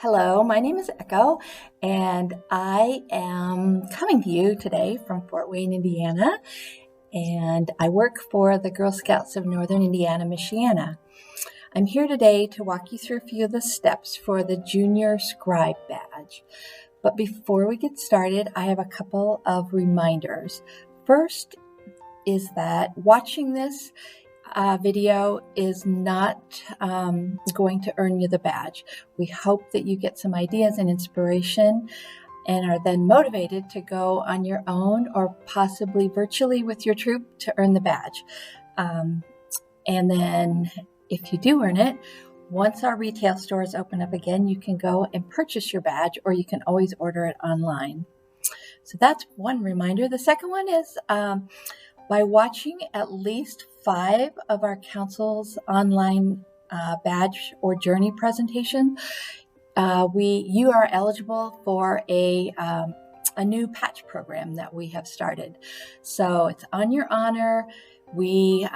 Hello, my name is Echo, and I am coming to you today from Fort Wayne, Indiana, and I work for the Girl Scouts of Northern Indiana-Michiana. I'm here today to walk you through a few of the steps for the Junior Scribe badge. But before we get started, I have a couple of reminders. First is that watching this video is not going to earn you the badge. We hope that you get some ideas and inspiration and are then motivated to go on your own or possibly virtually with your troop to earn the badge. And then if you do earn it, once our retail stores open up again, you can go and purchase your badge, or you can always order it online. So that's one reminder. The second one is by watching at least 5 of our council's online badge or journey presentation, you are eligible for a new patch program that we have started. So it's on your honor. We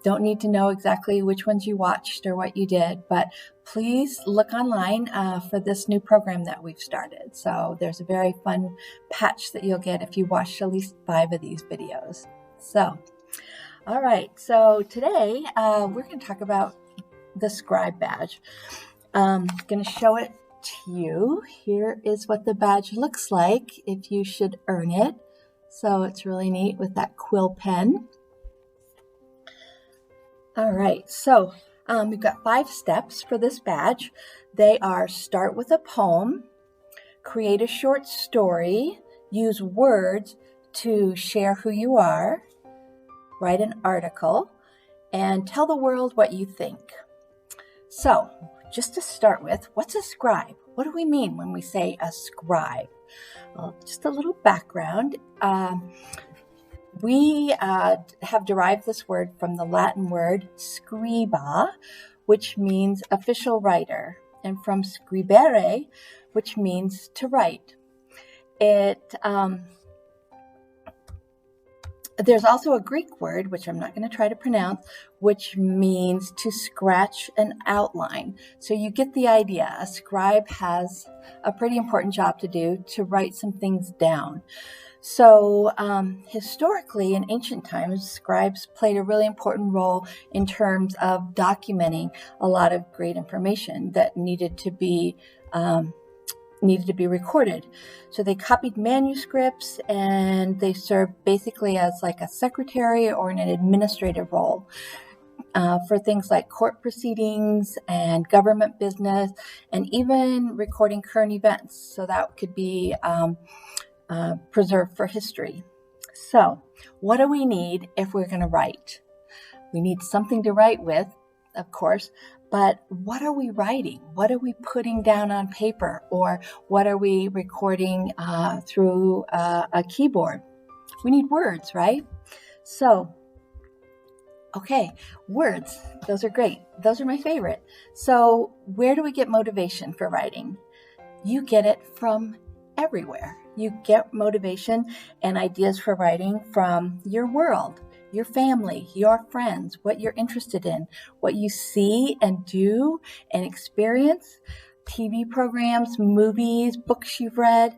don't need to know exactly which ones you watched or what you did, but please look online for this new program that we've started. So there's a very fun patch that you'll get if you watched at least 5 of these videos. So, all right. So today we're going to talk about the Scribe badge. I'm going to show it to you. Here is what the badge looks like if you should earn it. So it's really neat with that quill pen. All right. So we've got 5 steps for this badge. They are: start with a poem, create a short story, use words to share who you are, write an article, and tell the world what you think. So, just to start with, what's a scribe? What do we mean when we say a scribe? Well, just a little background. We have derived this word from the Latin word scriba, which means official writer, and from scribere, which means to write. There's also a Greek word, which I'm not going to try to pronounce, which means to scratch an outline. So you get the idea. A scribe has a pretty important job to do, to write some things down. So historically, in ancient times, scribes played a really important role in terms of documenting a lot of great information that needed to be recorded. So they copied manuscripts, and they served basically as like a secretary or an administrative role for things like court proceedings and government business, and even recording current events. So that could be preserved for history. So what do we need if we're going to write? We need something to write with, of course. But what are we writing? What are we putting down on paper? Or what are we recording through a keyboard? We need words, right? So, okay, words. Those are great. Those are my favorite. So where do we get motivation for writing? You get it from everywhere. You get motivation and ideas for writing from your world, your family, your friends, what you're interested in, what you see and do and experience, TV programs, movies, books you've read,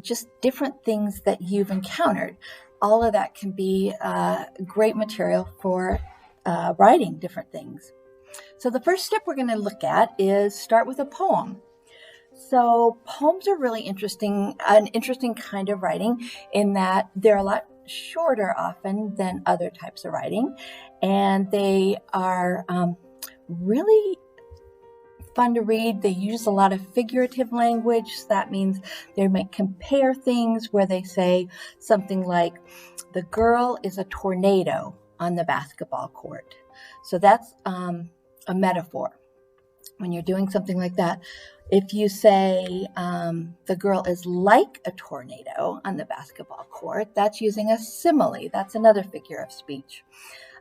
just different things that you've encountered. All of that can be great material for writing different things. So the first step we're going to look at is start with a poem. So poems are really an interesting kind of writing in that they're a lot shorter often than other types of writing, and they are really fun to read. They use a lot of figurative language. So that means they might compare things where they say something like, the girl is a tornado on the basketball court. So that's a metaphor. When you're doing something like that, if you say the girl is like a tornado on the basketball court, that's using a simile. That's another figure of speech.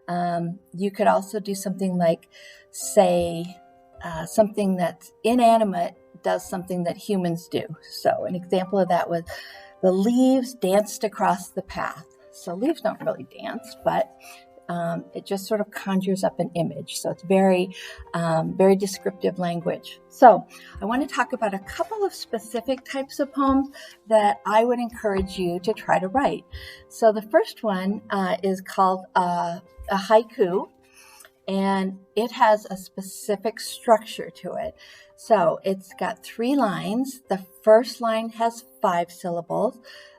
You could also do something like say something that's inanimate does something that humans do. So an example of that was, the leaves danced across the path. So leaves don't really dance, but it just sort of conjures up an image. So it's very, very descriptive language. So I want to talk about a couple of specific types of poems that I would encourage you to try to write. So the first one is called a haiku, and it has a specific structure to it. So it's got 3 lines. The first line has 5 syllables.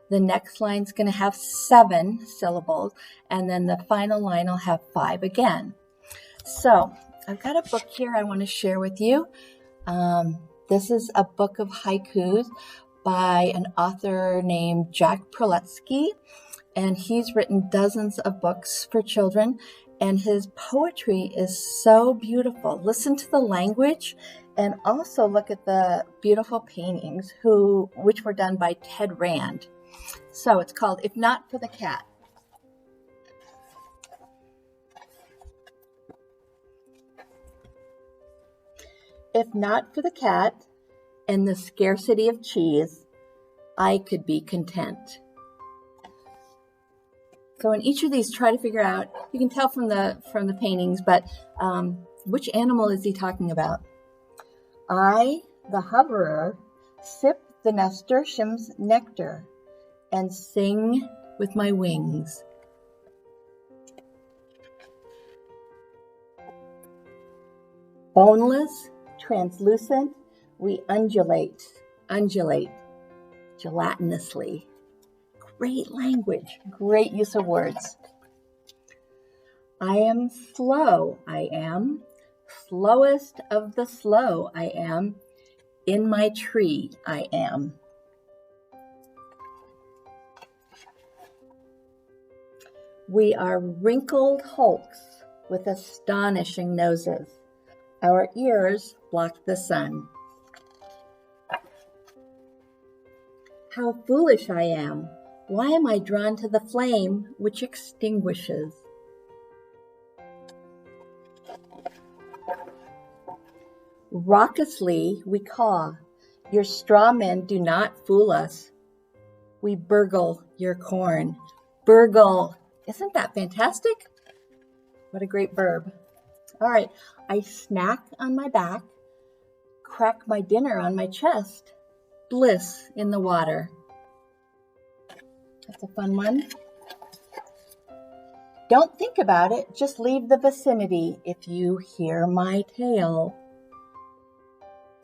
The next line's going to have 7 syllables, and then the final line will have 5 again. So I've got a book here I want to share with you. This is a book of haikus by an author named Jack Proletsky, and he's written dozens of books for children, and his poetry is so beautiful. Listen to the language, and also look at the beautiful paintings which were done by Ted Rand. So it's called If Not for the Cat. If not for the cat and the scarcity of cheese, I could be content. So in each of these, try to figure out, you can tell from the paintings, but which animal is he talking about? I, the hoverer, sip the nasturtium's nectar and sing with my wings. Boneless, translucent, we undulate gelatinously. Great language, great use of words. I am slow, I am. Slowest of the slow, I am. In my tree, I am. We are wrinkled hulks with astonishing noses. Our ears block the sun. How foolish I am. Why am I drawn to the flame which extinguishes? Raucously we caw. Your straw men do not fool us. We burgle your corn. Burgle. Isn't that fantastic? What a great verb. All right. I snack on my back, crack my dinner on my chest. Bliss in the water. That's a fun one. Don't think about it. Just leave the vicinity if you hear my tale.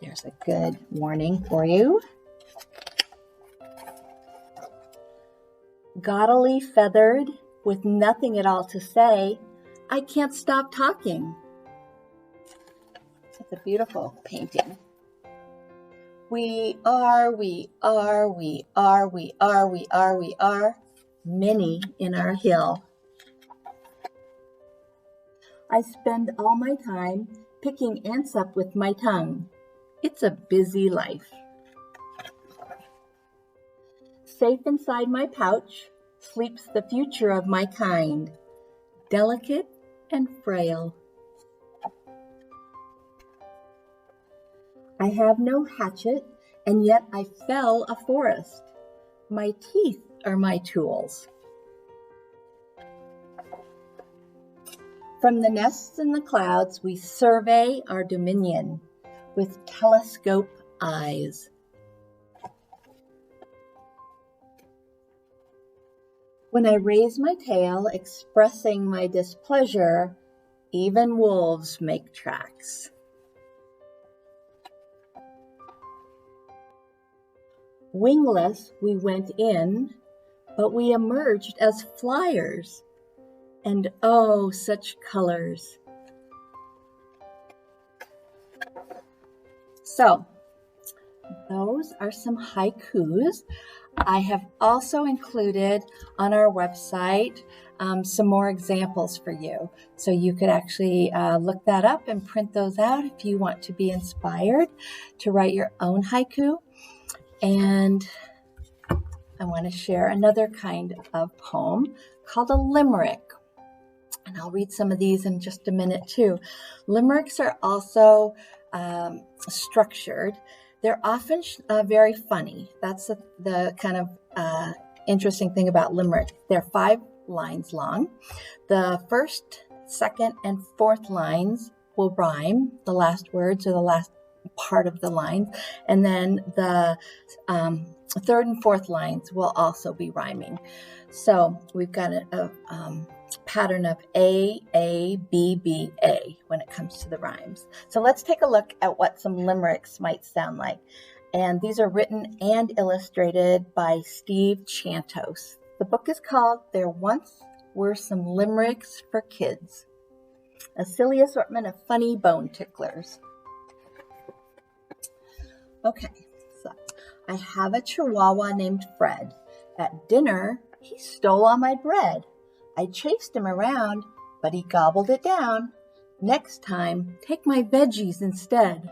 There's a good warning for you. Gaudily feathered, with nothing at all to say, I can't stop talking. It's a beautiful painting. We are many in our hill. I spend all my time picking ants up with my tongue. It's a busy life. Safe inside my pouch sleeps the future of my kind, delicate and frail. I have no hatchet, and yet I fell a forest. My teeth are my tools. From the nests in the clouds, we survey our dominion with telescope eyes. When I raise my tail, expressing my displeasure, even wolves make tracks. Wingless, we went in, but we emerged as flyers. And oh, such colors. So, those are some haikus. I have also included on our website some more examples for you. So you could actually look that up and print those out if you want to be inspired to write your own haiku. And I want to share another kind of poem called a limerick. And I'll read some of these in just a minute too. Limericks are also structured. They're often very funny. That's the kind of interesting thing about limerick. They're lines long. The first, second, and fourth lines will rhyme, the last words or the last part of the lines, and then the third and fourth lines will also be rhyming. So we've got a pattern of A, B, B, A when it comes to the rhymes. So let's take a look at what some limericks might sound like. And these are written and illustrated by Steve Chantos. The book is called There Once Were Some Limericks for Kids, a silly assortment of funny bone ticklers. Okay, so I have a chihuahua named Fred. At dinner, he stole all my bread. I chased him around, but he gobbled it down. Next time, take my veggies instead.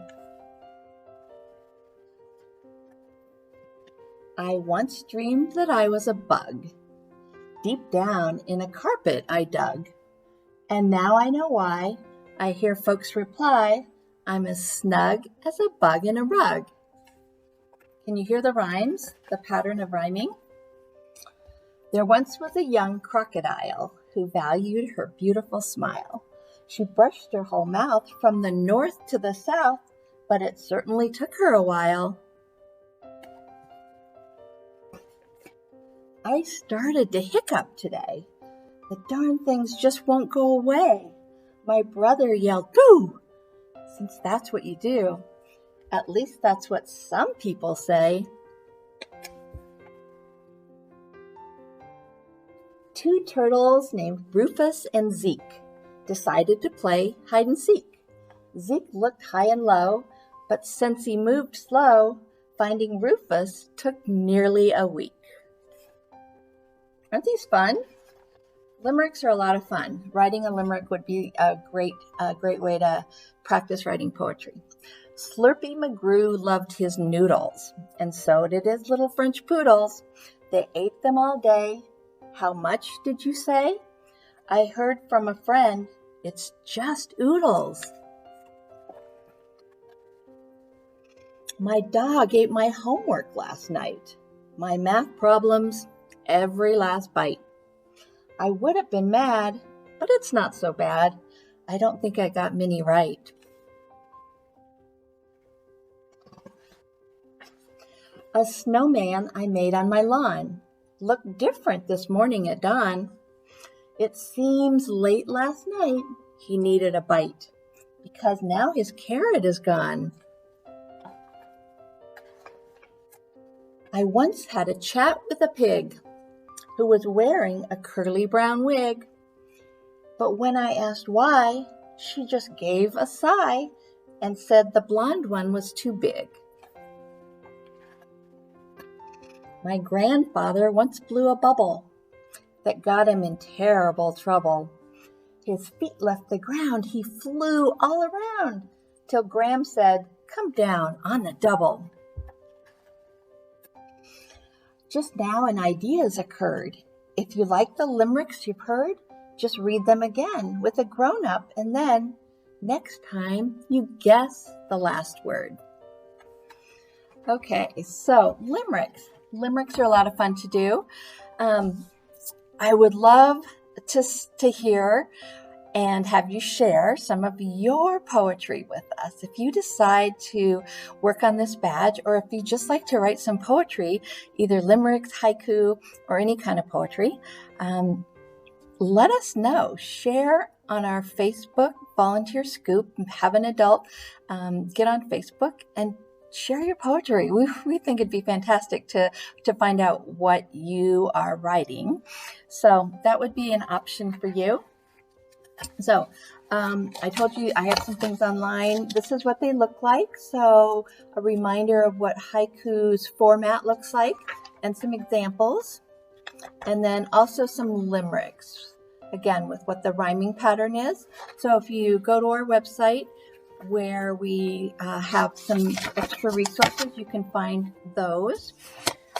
I once dreamed that I was a bug. Deep down in a carpet I dug. And now I know why. I hear folks reply, I'm as snug as a bug in a rug. Can you hear the rhymes, the pattern of rhyming? There once was a young crocodile who valued her beautiful smile. She brushed her whole mouth from the north to the south, but it certainly took her a while. I started to hiccup today. The darn things just won't go away. My brother yelled, boo! Since that's what you do, at least that's what some people say. Two turtles named Rufus and Zeke decided to play hide and seek. Zeke looked high and low, but since he moved slow, finding Rufus took nearly a week. Aren't these fun? Limericks are a lot of fun. Writing a limerick would be a great way to practice writing poetry. Slurpy McGrew loved his noodles, and so did his little French poodles. They ate them all day. How much did you say? I heard from a friend, it's just oodles. My dog ate my homework last night. My math problems, every last bite. I would have been mad, but it's not so bad. I don't think I got many right. A snowman I made on my lawn looked different this morning at dawn. It seems late last night he needed a bite because now his carrot is gone. I once had a chat with a pig who was wearing a curly brown wig. But when I asked why, she just gave a sigh and said the blonde one was too big. My grandfather once blew a bubble that got him in terrible trouble. His feet left the ground, he flew all around, till Gram said, come down on the double. Just now an idea has occurred. If you like the limericks you've heard, just read them again with a grown-up, and then next time you guess the last word. Okay, so limericks. Limericks are a lot of fun to do. I would love to hear and have you share some of your poetry with us. If you decide to work on this badge, or if you just like to write some poetry, either limericks, haiku, or any kind of poetry, let us know. Share on our Facebook Volunteer Scoop. Have an adult get on Facebook and share your poetry. We think it'd be fantastic to find out what you are writing. So that would be an option for you. So I told you I have some things online. This is what they look like. So a reminder of what haiku's format looks like and some examples. And then also some limericks, again, with what the rhyming pattern is. So if you go to our website where we have some extra resources, you can find those.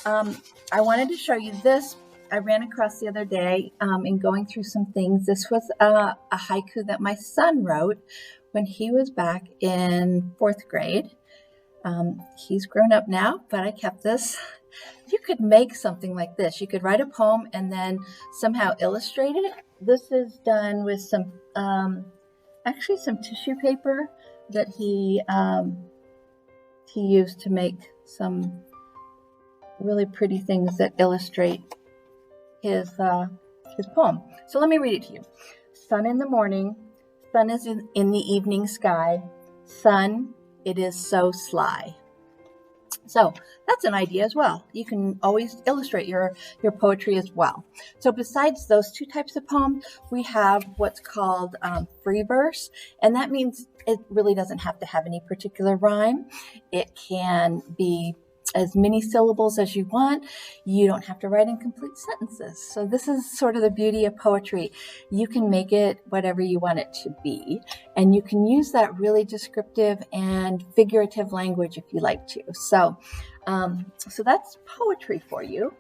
I wanted to show you this. I ran across the other day in going through some things. This was a haiku that my son wrote when he was back in 4th grade. He's grown up now, but I kept this. you could make something like this. You could write a poem and then somehow illustrate it. This is done with some, actually some tissue paper that he used to make some really pretty things that illustrate his poem. So let me read it to you. Sun in the morning, sun is in the evening sky. Sun, it is so sly. So that's an idea as well. You can always illustrate your poetry as well. So besides those two types of poems, we have what's called free verse. And that means it really doesn't have to have any particular rhyme. It can be as many syllables as you want. You don't have to write in complete sentences. So this is sort of the beauty of poetry. You can make it whatever you want it to be, and you can use that really descriptive and figurative language if you like to. So that's poetry for you.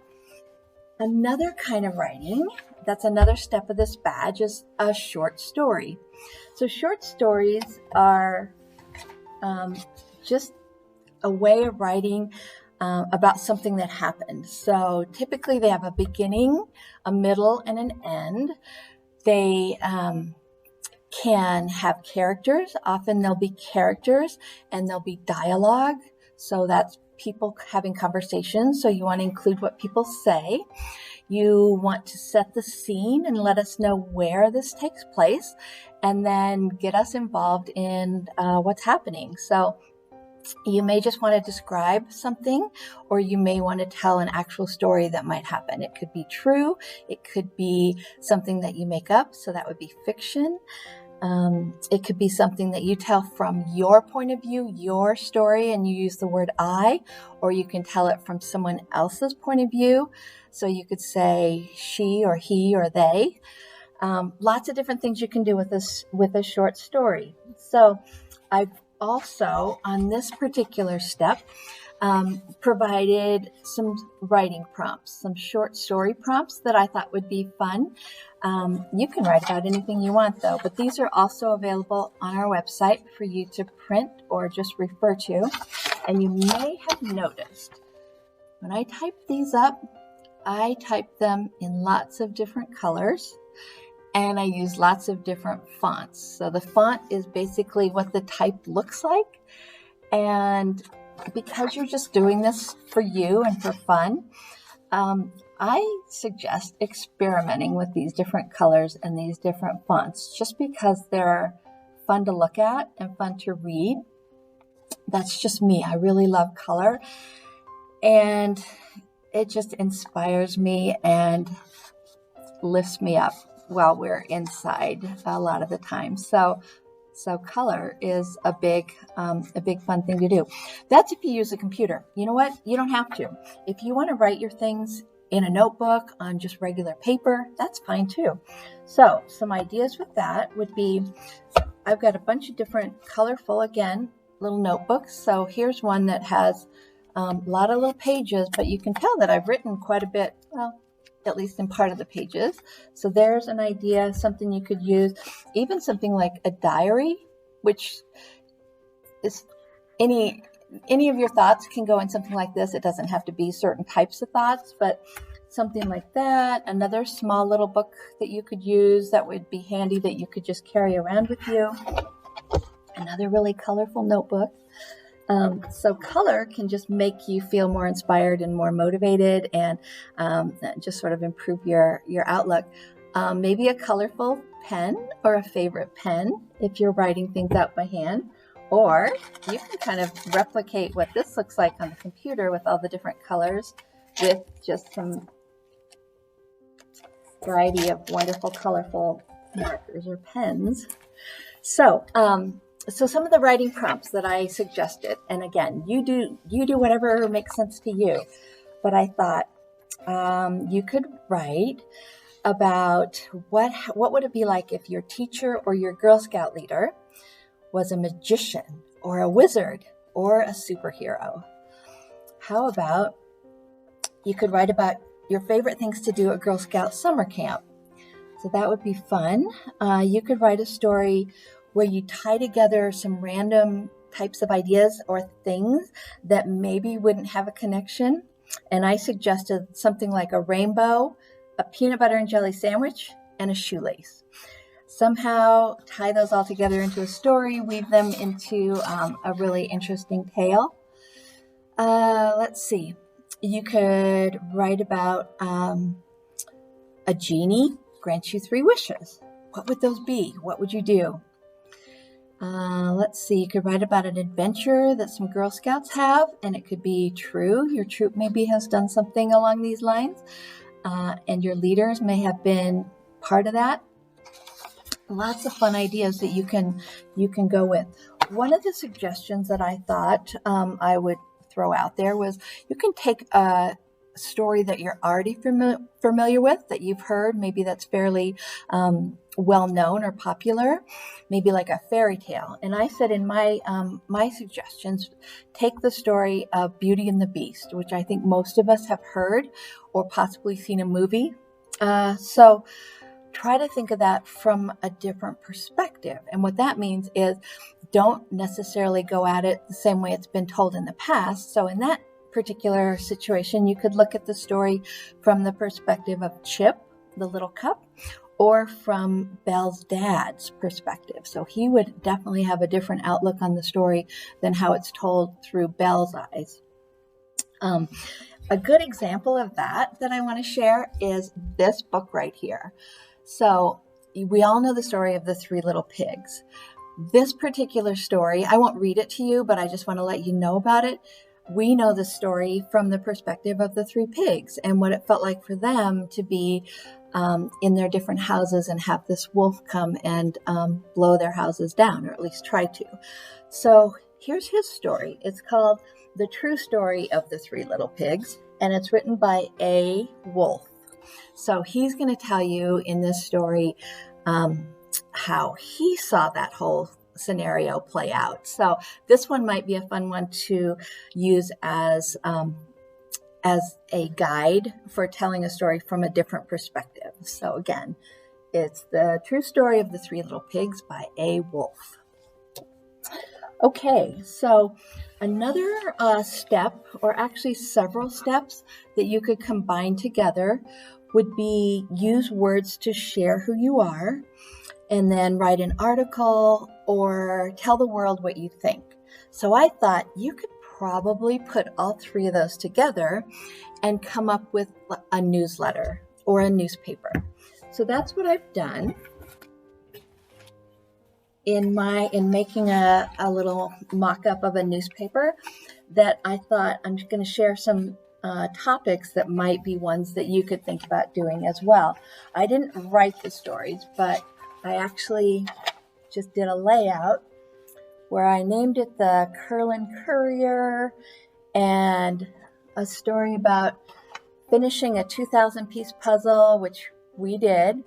Another kind of writing, that's another step of this badge, is a short story. So short stories are just a way of writing about something that happened. So typically they have a beginning, a middle, and an end. They can have characters. Often there'll be characters and there'll be dialogue. So that's people having conversations. So you want to include what people say. You want to set the scene and let us know where this takes place, and then get us involved in what's happening. So you may just want to describe something, or you may want to tell an actual story that might happen. It could be true. It could be something that you make up. So that would be fiction. It could be something that you tell from your point of view, your story, and you use the word I, or you can tell it from someone else's point of view. So you could say she or he or they. Lots of different things you can do with a short story. So I've also, on this particular step, provided some writing prompts, some short story prompts that I thought would be fun. You can write about anything you want, though, but these are also available on our website for you to print or just refer to. And you may have noticed when I type these up, I type them in lots of different colors. And I use lots of different fonts. So the font is basically what the type looks like. And because you're just doing this for you and for fun, I suggest experimenting with these different colors and these different fonts, just because they're fun to look at and fun to read. That's just me. I really love color, and it just inspires me and lifts me up while we're inside a lot of the time. So color is a big fun thing to do. That's if you use a computer. You know what? You don't have to. If you want to write your things in a notebook on just regular paper, that's fine too. So some ideas with that would be, I've got a bunch of different colorful, again, little notebooks. So here's one that has a lot of little pages, but you can tell that I've written quite a bit, well, at least in part of the pages. So there's an idea, something you could use, even something like a diary, which is any of your thoughts can go in something like this. It doesn't have to be certain types of thoughts, but something like that. Another small little book that you could use that would be handy, that you could just carry around with you. Another really colorful notebook. So color can just make you feel more inspired and more motivated, and just sort of improve your outlook. Maybe a colorful pen or a favorite pen if you're writing things out by hand, or you can kind of replicate what this looks like on the computer with all the different colors, with just some variety of wonderful colorful markers or pens. So some of the writing prompts that I suggested, and again, you do whatever makes sense to you, but I thought you could write about what would it be like if your teacher or your Girl Scout leader was a magician or a wizard or a superhero. How about you could write about your favorite things to do at Girl Scout summer camp. So that would be fun. You could write a story where you tie together some random types of ideas or things that maybe wouldn't have a connection. And I suggested something like a rainbow, a peanut butter and jelly sandwich, and a shoelace. Somehow tie those all together into a story, weave them into a really interesting tale. Let's see. You could write about a genie grants you 3 wishes. What would those be? What would you do? Let's see. You could write about an adventure that some Girl Scouts have, and it could be true. Your troop maybe has done something along these lines, and your leaders may have been part of that. Lots of fun ideas that you can go with. One of the suggestions that I thought I would throw out there was you can take a story that you're already familiar with, that you've heard, maybe that's fairly well known or popular, maybe like a fairy tale. And I said in my my suggestions, take the story of Beauty and the Beast, which I think most of us have heard or possibly seen a movie. So try to think of that from a different perspective. And what that means is don't necessarily go at it the same way it's been told in the past. So in that particular situation, you could look at the story from the perspective of Chip, the little cup, or from Belle's dad's perspective. So he would definitely have a different outlook on the story than how it's told through Belle's eyes. A good example of that I want to share is this book right here. So we all know the story of the 3 little pigs. This particular story, I won't read it to you, but I just want to let you know about it. We know the story from the perspective of the 3 pigs and what it felt like for them to be in their different houses and have this wolf come and blow their houses down, or at least try to. So here's his story. It's called The True Story of the 3 Little Pigs, and it's written by A. Wolf. So he's going to tell you in this story how he saw that whole scenario play out. So this one might be a fun one to use as a guide for telling a story from a different perspective. So again, it's The True Story of the 3 Little Pigs by A. Wolf. Okay, so another step, or actually several steps that you could combine together would be use words to share who you are, and then write an article or tell the world what you think. So I thought you could probably put all 3 of those together and come up with a newsletter or a newspaper. So that's what I've done in making a little mock-up of a newspaper that I thought I'm just going to share some topics that might be ones that you could think about doing as well. I didn't write the stories, but I actually just did a layout where I named it the Curlin Courier, and a story about finishing a 2,000-piece puzzle, which we did.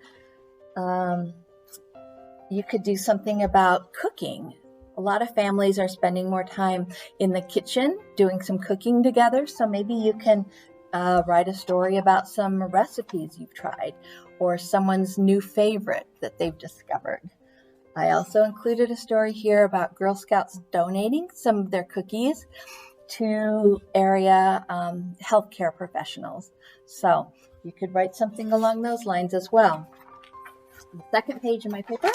You could do something about cooking. A lot of families are spending more time in the kitchen doing some cooking together, so maybe you can write a story about some recipes you've tried or someone's new favorite that they've discovered. I also included a story here about Girl Scouts donating some of their cookies to area healthcare professionals. So you could write something along those lines as well. The second page of my paper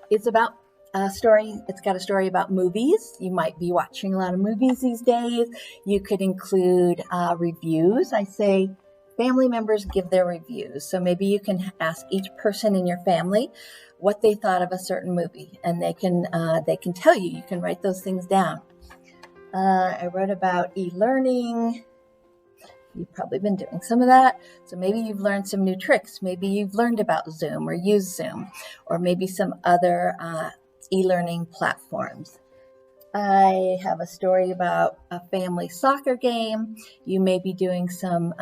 is about a story. It's got a story about movies. You might be watching a lot of movies these days. You could include reviews. I say family members give their reviews. So maybe you can ask each person in your family what they thought of a certain movie, and they can tell you. You can write those things down. I wrote about e-learning. You've probably been doing some of that. So maybe you've learned some new tricks. Maybe you've learned about Zoom or used Zoom, or maybe some other e-learning platforms. I have a story about a family soccer game. You may be doing some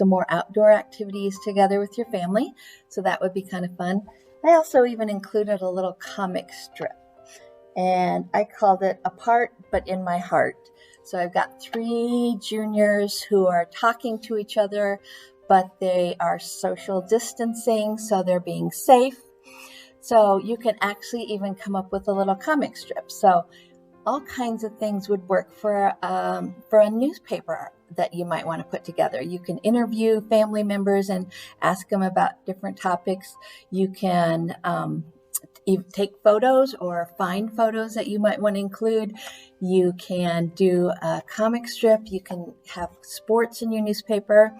more outdoor activities together with your family. So that would be kind of fun. I also even included a little comic strip, and I called it Apart But in My Heart. So I've got 3 juniors who are talking to each other, but they are social distancing, so they're being safe. So you can actually even come up with a little comic strip. So all kinds of things would work for a newspaper that you might want to put together. You can interview family members and ask them about different topics. You can take photos or find photos that you might want to include. You can do a comic strip. You can have sports in your newspaper.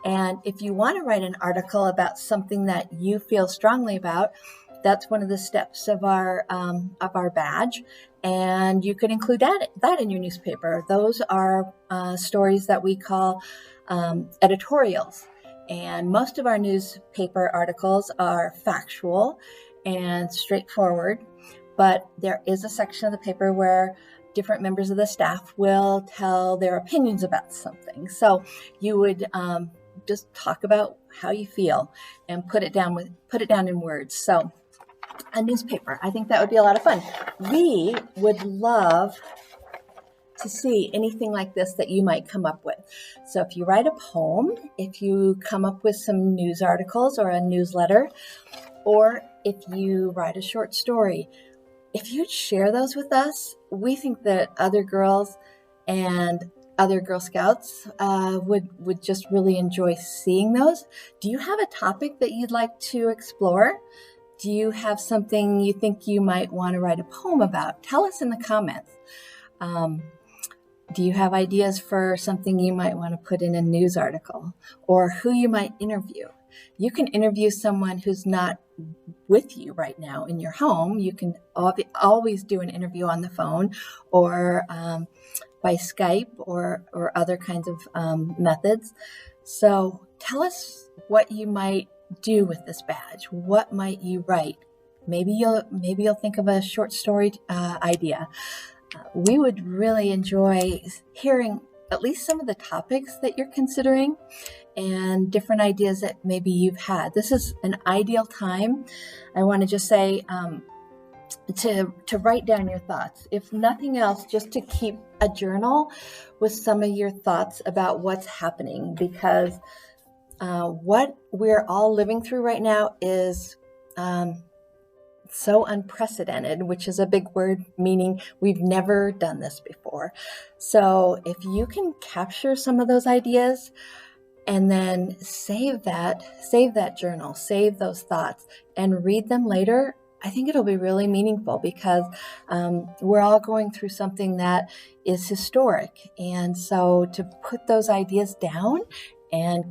And if you want to write an article about something that you feel strongly about, that's one of the steps of our badge. And you could include that in your newspaper. Those are stories that we call editorials. And most of our newspaper articles are factual and straightforward, but there is a section of the paper where different members of the staff will tell their opinions about something. So you would just talk about how you feel and put it down in words. So a newspaper, I think that would be a lot of fun. We would love to see anything like this that you might come up with. So if you write a poem, if you come up with some news articles or a newsletter, or if you write a short story, if you'd share those with us, we think that other girls and other Girl Scouts would just really enjoy seeing those. Do you have a topic that you'd like to explore? Do you have something you think you might want to write a poem about? Tell us in the comments. Do you have ideas for something you might want to put in a news article, or who you might interview? You can interview someone who's not with you right now in your home. You can always do an interview on the phone or by Skype or other kinds of methods. So tell us what you might do with this badge. What might you write? Maybe you'll think of a short story idea. We would really enjoy hearing at least some of the topics that you're considering and different ideas that maybe you've had. This is an ideal time. I want to just say to write down your thoughts. If nothing else, just to keep a journal with some of your thoughts about what's happening, because what we're all living through right now is so unprecedented, which is a big word meaning we've never done this before. So if you can capture some of those ideas and then save that journal, save those thoughts and read them later, I think it'll be really meaningful, because we're all going through something that is historic. And so to put those ideas down and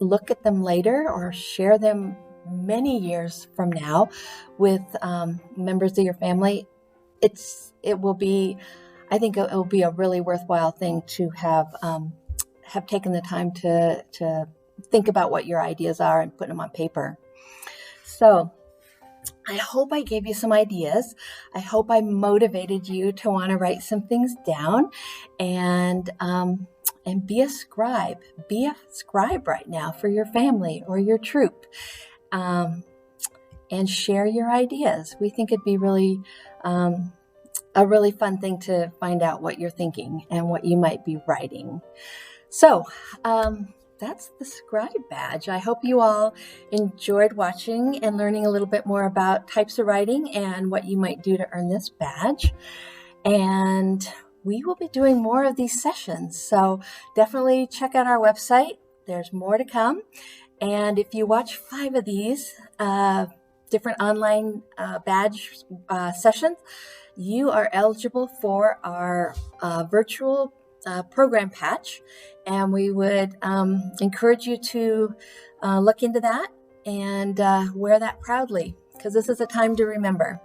look at them later or share them many years from now with members of your family, I think it will be a really worthwhile thing to have taken the time to think about what your ideas are and put them on paper. So I hope I gave you some ideas. I hope I motivated you to want to write some things down and be a scribe. Be a scribe right now for your family or your troop. And share your ideas. We think it'd be really a really fun thing to find out what you're thinking and what you might be writing. So that's the Scribe badge. I hope you all enjoyed watching and learning a little bit more about types of writing and what you might do to earn this badge. And we will be doing more of these sessions. So definitely check out our website. There's more to come. And if you watch 5 of these different online badge sessions, you are eligible for our virtual program patch. And we would encourage you to look into that and wear that proudly, because this is a time to remember.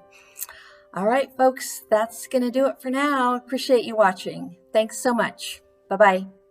All right, folks, that's going to do it for now. Appreciate you watching. Thanks so much. Bye-bye.